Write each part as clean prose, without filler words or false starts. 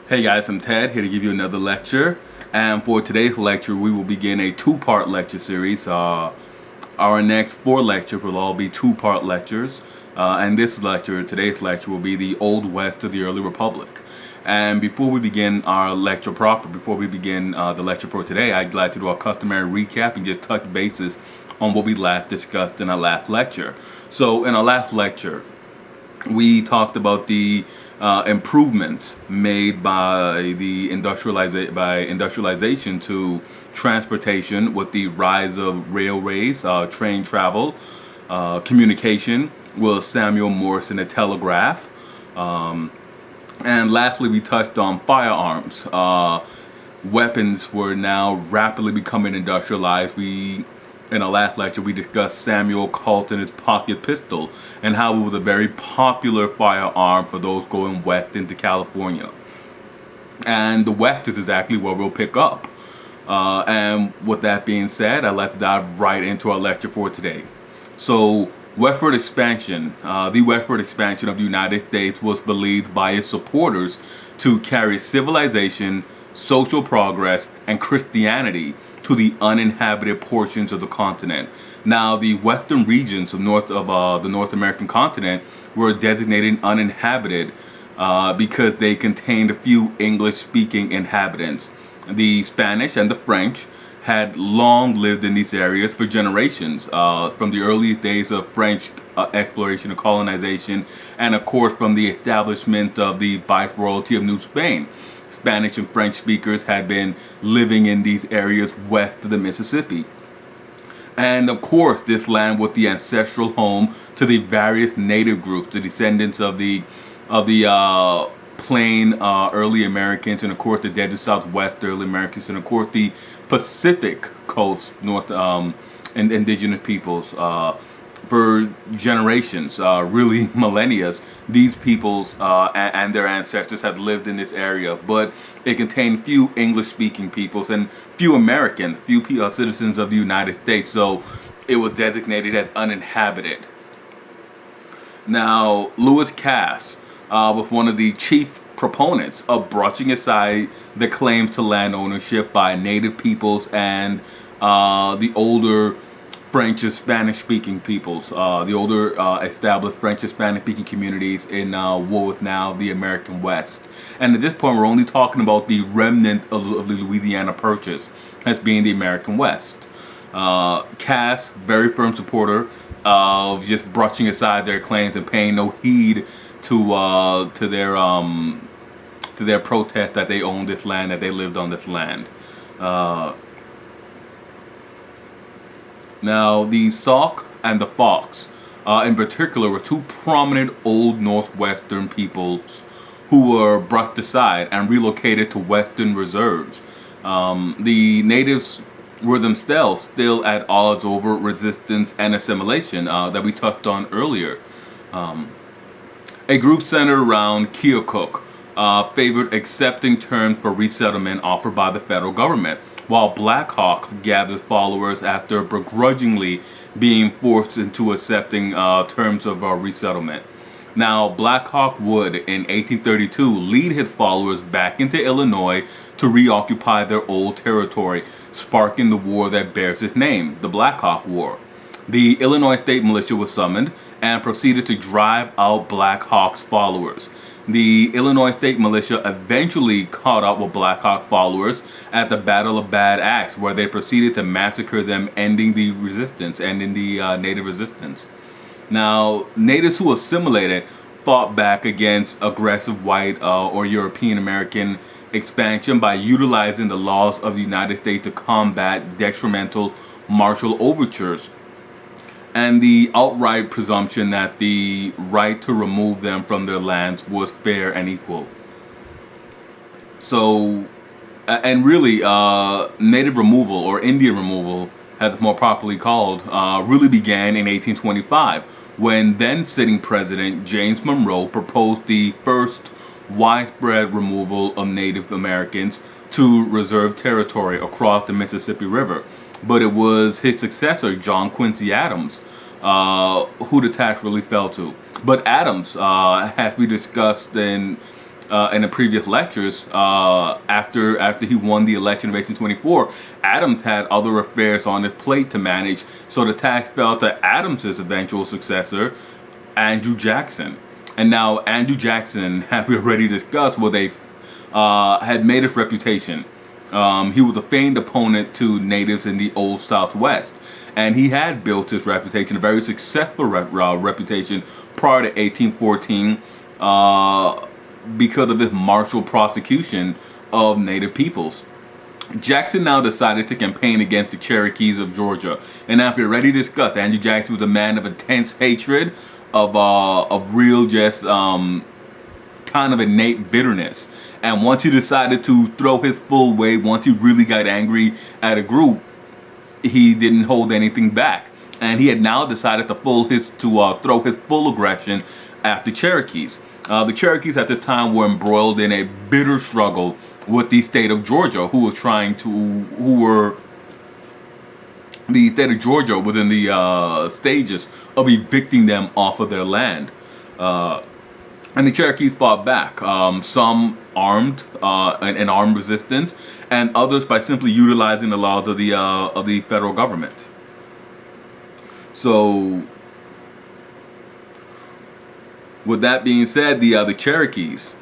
Hey guys, I'm Ted, here to give you another lecture. And for today's lecture, we will begin a two-part lecture series. Our next four lectures will all be two-part lectures. And today's lecture, will be the Old West of the Early Republic. And before we begin our lecture before we begin the lecture for today, I'd like to do a customary recap and just touch bases on what we last discussed in our last lecture. So in our last lecture, we talked about the improvements made by the industrialization to transportation with the rise of railways, train travel, communication with Samuel Morse and the telegraph. And lastly, we touched on firearms. Weapons were now rapidly becoming industrialized. In our last lecture, we discussed Samuel Colton's pocket pistol and how it was a very popular firearm for those going west into California. And the West is exactly where we'll pick up. And with that being said, I'd like to dive right into our lecture for today. So, Westward Expansion. The Westward Expansion of the United States was believed by its supporters to carry civilization, social progress, and Christianity to the uninhabited portions of the continent. Now, the western regions of the North American continent were designated uninhabited because they contained a few English-speaking inhabitants. The Spanish and the French had long lived in these areas for generations, from the earliest days of French exploration and colonization, and of course from the establishment of the Viceroyalty of New Spain. Spanish and French speakers had been living in these areas west of the Mississippi. And of course, this land was the ancestral home to the various native groups, the descendants of the plain early Americans, and of course the desert Southwest early Americans, and of course the Pacific Coast North and indigenous peoples. For generations, really millennia, these peoples and their ancestors had lived in this area, but it contained few English-speaking peoples and few citizens of the United States, so it was designated as uninhabited. Now, Lewis Cass was one of the chief proponents of brushing aside the claims to land ownership by native peoples and the older French and Spanish-speaking peoples, the older established French and Spanish-speaking communities in what was now the American West. And at this point, we're only talking about the remnant of the Louisiana Purchase as being the American West. Cass, very firm supporter of just brushing aside their claims and paying no heed to their protest that they owned this land, that they lived on this land. Now, the Sauk and the Fox, in particular, were two prominent old Northwestern peoples who were brushed aside and relocated to Western reserves. The natives were themselves still at odds over resistance and assimilation that we touched on earlier. A group centered around Cherokees favored accepting terms for resettlement offered by the federal government, while Black Hawk gathers followers after begrudgingly being forced into accepting terms of resettlement. Now, Black Hawk would, in 1832, lead his followers back into Illinois to reoccupy their old territory, sparking the war that bears its name, the Black Hawk War. The Illinois State Militia was summoned and proceeded to drive out Black Hawk's followers. The Illinois State Militia eventually caught up with Black Hawk followers at the Battle of Bad Axe, where they proceeded to massacre them, ending the native resistance. Now, natives who assimilated fought back against aggressive white or European American expansion by utilizing the laws of the United States to combat detrimental martial overtures and the outright presumption that the right to remove them from their lands was fair and equal. So, and really, native removal, or Indian removal, as it's more properly called, really began in 1825, when then-sitting President James Monroe proposed the first widespread removal of Native Americans to reserve territory across the Mississippi River. But it was his successor, John Quincy Adams, who the task really fell to. But Adams, as we discussed in in the previous lectures, after he won the election of 1824, Adams had other affairs on his plate to manage, so the task fell to Adams's eventual successor, Andrew Jackson. And now Andrew Jackson, as we already discussed, had made his reputation. He was a famed opponent to natives in the old Southwest, and he had built his reputation, a very successful reputation, prior to 1814, because of his martial prosecution of native peoples. Jackson now decided to campaign against the Cherokees of Georgia, and after we already discussed, Andrew Jackson was a man of intense hatred, of real just kind of innate bitterness. And once he decided to throw his full weight, once he really got angry at a group, he didn't hold anything back, and he had now decided to throw his full aggression at the Cherokees. The Cherokees at the time were embroiled in a bitter struggle with the state of Georgia, the state of Georgia within the stages of evicting them off of their land. And the Cherokees fought back, some armed and armed resistance, and others by simply utilizing the laws of the federal government. So, with that being said, the Cherokees,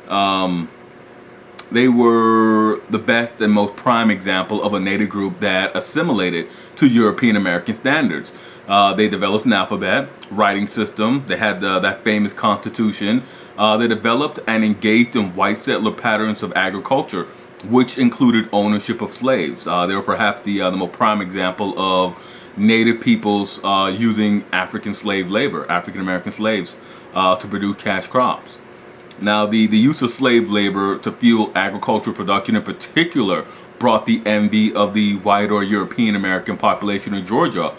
they were the best and most prime example of a native group that assimilated to European American standards. They developed an alphabet, writing system. They had that famous constitution. They developed and engaged in white settler patterns of agriculture, which included ownership of slaves. They were perhaps the most prime example of native peoples using African slave labor, African American slaves, to produce cash crops. Now, the use of slave labor to fuel agricultural production in particular brought the envy of the white or European American population of Georgia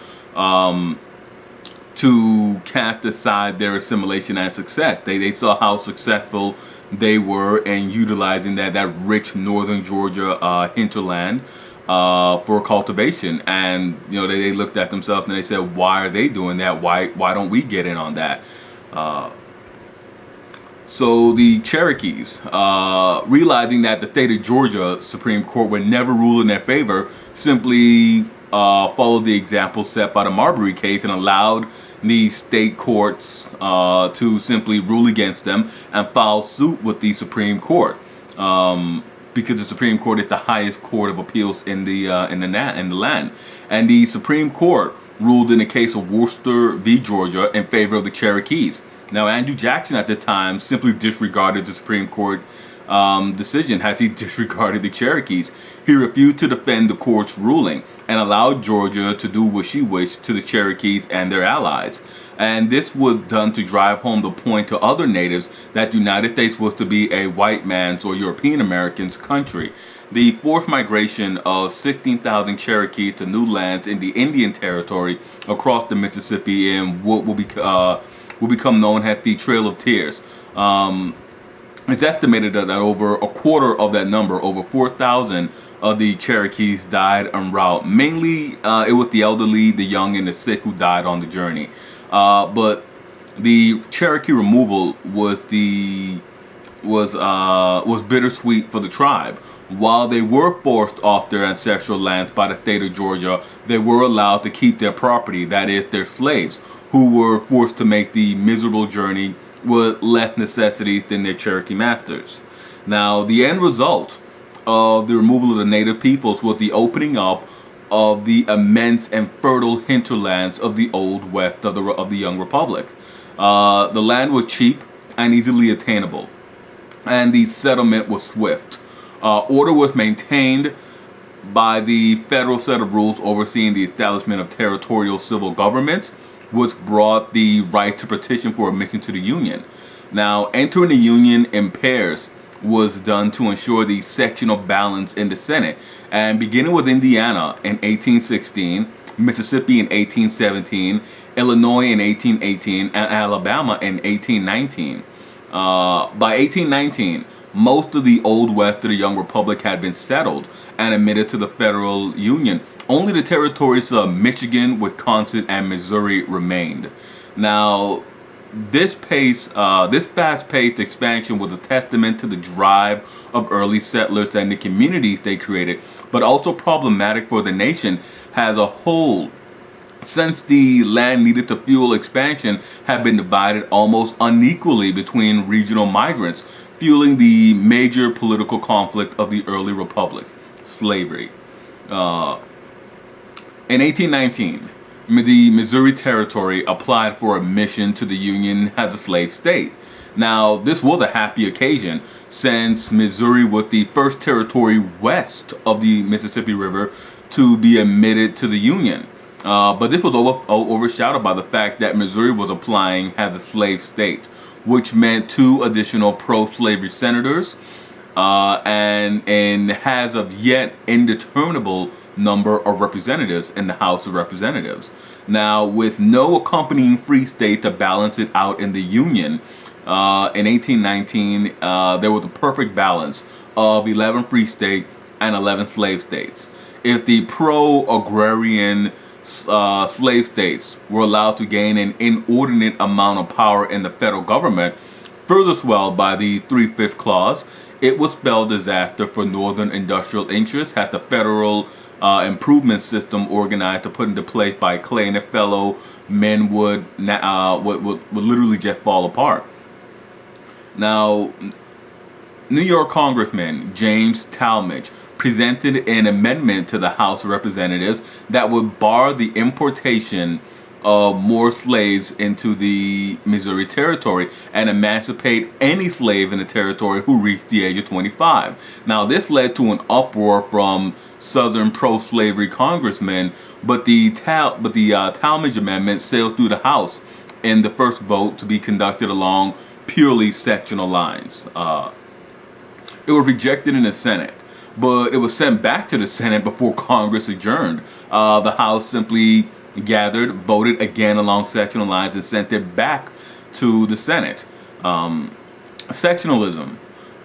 to cast aside their assimilation and success. They saw how successful they were in utilizing that rich northern Georgia hinterland for cultivation, and they looked at themselves and they said, why are they doing that? Why don't we get in on that? So the Cherokees, realizing that the state of Georgia Supreme Court would never rule in their favor, simply followed the example set by the Marbury case and allowed the state courts to simply rule against them and file suit with the Supreme Court, because the Supreme Court is the highest court of appeals in the land, and the Supreme Court ruled in the case of Worcester v. Georgia in favor of the Cherokees. Now, Andrew Jackson at the time simply disregarded the Supreme Court decision as he disregarded the Cherokees. He refused to defend the court's ruling and allowed Georgia to do what she wished to the Cherokees and their allies. And this was done to drive home the point to other natives that the United States was to be a white man's or European Americans' country. The forced migration of 16,000 Cherokees to new lands in the Indian Territory across the Mississippi in what will become known as the Trail of Tears. It's estimated that over a quarter of that number, over 4,000 of the Cherokees died en route. Mainly, it was the elderly, the young, and the sick who died on the journey. But the Cherokee removal was bittersweet for the tribe. While they were forced off their ancestral lands by the state of Georgia, they were allowed to keep their property, that is, their slaves, who were forced to make the miserable journey with less necessities than their Cherokee masters. Now, the end result of the removal of the native peoples was the opening up of the immense and fertile hinterlands of the Old West of the young republic. The land was cheap and easily attainable, and the settlement was swift. Order was maintained by the federal set of rules overseeing the establishment of territorial civil governments, which brought the right to petition for admission to the Union. Now, entering the Union in pairs was done to ensure the sectional balance in the Senate. And beginning with Indiana in 1816, Mississippi in 1817, Illinois in 1818, and Alabama in 1819. By 1819, most of the Old West of the young republic had been settled and admitted to the federal union. Only the territories of Michigan, Wisconsin, and Missouri remained. Now, this fast-paced expansion was a testament to the drive of early settlers and the communities they created, but also problematic for the nation as a whole, since the land needed to fuel expansion had been divided almost unequally between regional migrants, fueling the major political conflict of the early republic, slavery. In 1819, the Missouri Territory applied for admission to the Union as a slave state. Now, this was a happy occasion since Missouri was the first territory west of the Mississippi River to be admitted to the Union. But this was overshadowed by the fact that Missouri was applying as a slave state, which meant 2 additional pro-slavery senators and has of yet indeterminable number of representatives in the House of Representatives. Now, with no accompanying free state to balance it out in the Union, in 1819, there was a perfect balance of 11 free states and 11 slave states. If the pro-agrarian slave states were allowed to gain an inordinate amount of power in the federal government, further swelled by the 3/5 clause, it would spell disaster for northern industrial interests had the federal improvement system organized to put into place by Clay and his fellow men would literally just fall apart. Now, New York Congressman James Talmadge presented an amendment to the House of Representatives that would bar the importation of more slaves into the Missouri Territory and emancipate any slave in the territory who reached the age of 25. Now, this led to an uproar from Southern pro-slavery congressmen, but the Talmadge Amendment sailed through the House in the first vote to be conducted along purely sectional lines. It was rejected in the Senate, but it was sent back to the Senate before Congress adjourned. The House simply gathered, voted again along sectional lines, and sent it back to the Senate. Sectionalism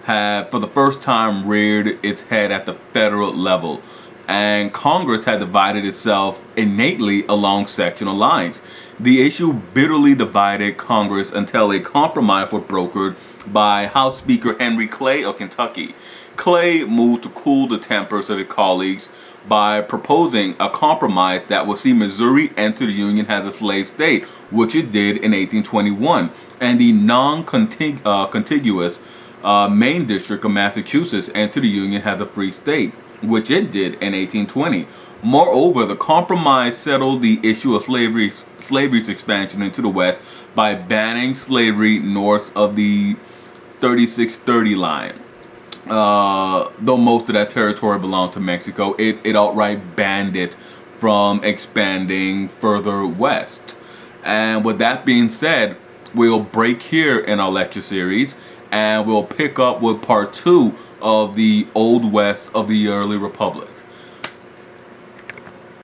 had, for the first time, reared its head at the federal level, and Congress had divided itself innately along sectional lines. The issue bitterly divided Congress until a compromise was brokered by House Speaker Henry Clay of Kentucky. Clay moved to cool the tempers of his colleagues by proposing a compromise that would see Missouri enter the Union as a slave state, which it did in 1821, and the non-contiguous Maine District of Massachusetts enter the Union as a free state, which it did in 1820. Moreover, the compromise settled the issue of slavery's expansion into the West by banning slavery north of the 3630 line. Though most of that territory belonged to Mexico, it outright banned it from expanding further west. And with that being said, we'll break here in our lecture series, and we'll pick up with part 2 of the Old West of the early Republic.